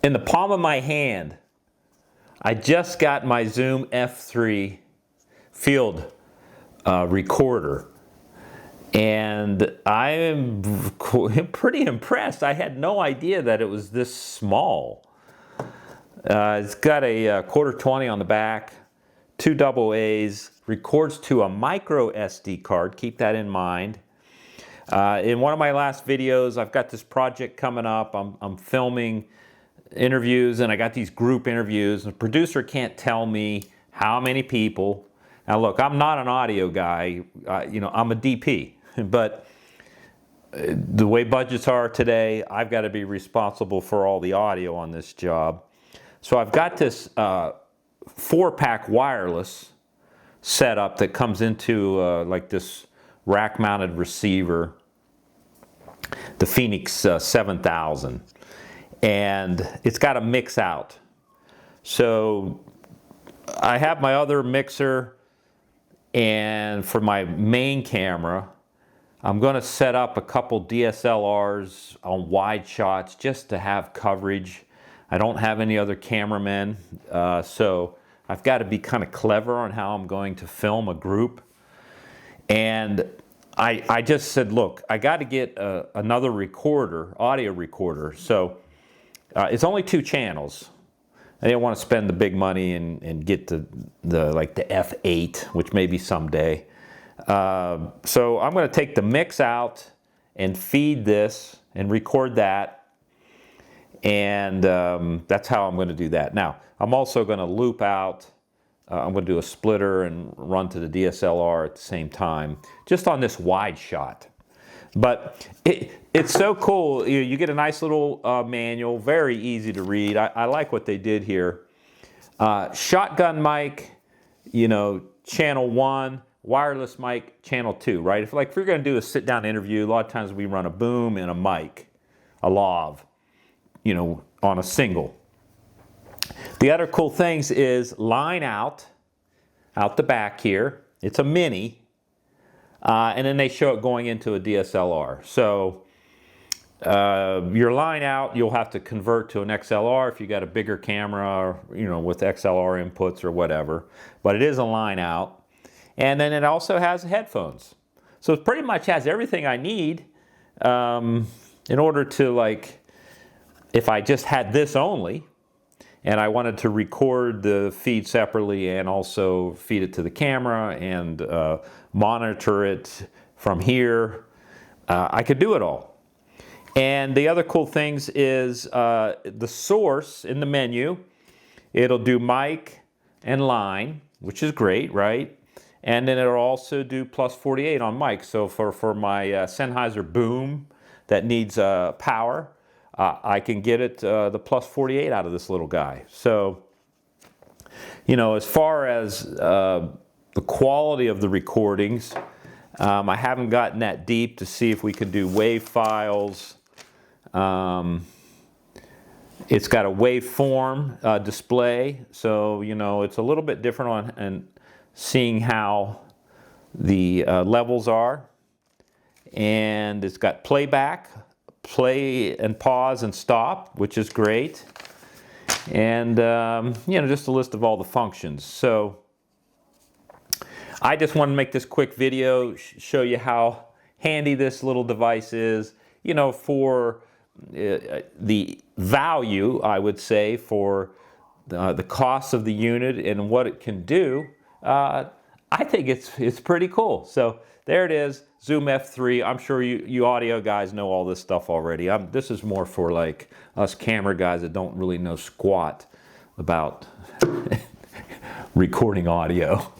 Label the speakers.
Speaker 1: in the palm of my hand, I just got my Zoom F3 field recorder, and I am pretty impressed. I had no idea that it was this small. It's got a quarter 20 on the back, 2 AA's, records to a microSD card, keep that in mind. In one of my last videos, I've got this project coming up. I'm filming interviews, and I got these group interviews. The producer can't tell me how many people. Now look, I'm not an audio guy, I'm a DP, but the way budgets are today, I've got to be responsible for all the audio on this job. So I've got this 4-pack wireless setup that comes into like this rack-mounted receiver, the Phoenix 7000, and it's got a mix out. So I have my other mixer, and for my main camera, I'm going to set up a couple DSLRs on wide shots just to have coverage. I don't have any other cameramen, so I've got to be kind of clever on how I'm going to film a group. And I just said, look, I got to get another recorder, audio recorder. So it's only 2 channels. I didn't want to spend the big money and get the F8, which maybe someday. So I'm going to take the mix out and feed this and record that. And that's how I'm going to do that. Now, I'm also going to loop out. I'm going to do a splitter and run to the DSLR at the same time, just on this wide shot. But it's so cool. You get a nice little manual, very easy to read. I like what they did here. Shotgun mic, channel 1, wireless mic, channel 2, right? If you're going to do a sit-down interview, a lot of times we run a boom and a mic, a lav, on a single. The other cool things is line out the back here. It's a mini. And then they show it going into a DSLR. So your line out, you'll have to convert to an XLR if you got a bigger camera, with XLR inputs or whatever. But it is a line out. And then it also has headphones. So it pretty much has everything I need in order to, if I just had this only, and I wanted to record the feed separately and also feed it to the camera and monitor it from here, I could do it all. And the other cool things is the source in the menu. It'll do mic and line, which is great, right? And then it'll also do plus 48 on mic. So for my Sennheiser boom that needs power, I can get it the plus 48 out of this little guy. So, as far as the quality of the recordings, I haven't gotten that deep to see if we could do WAV files. It's got a waveform display, so it's a little bit different on seeing how the levels are. And it's got playback, play and pause and stop, which is great. And just a list of all the functions. So I just want to make this quick video, show you how handy this little device is, for the value, I would say, for the cost of the unit and what it can do. I think it's pretty cool. So there it is, Zoom F3. I'm sure you audio guys know all this stuff already. This is more for us camera guys that don't really know squat about recording audio.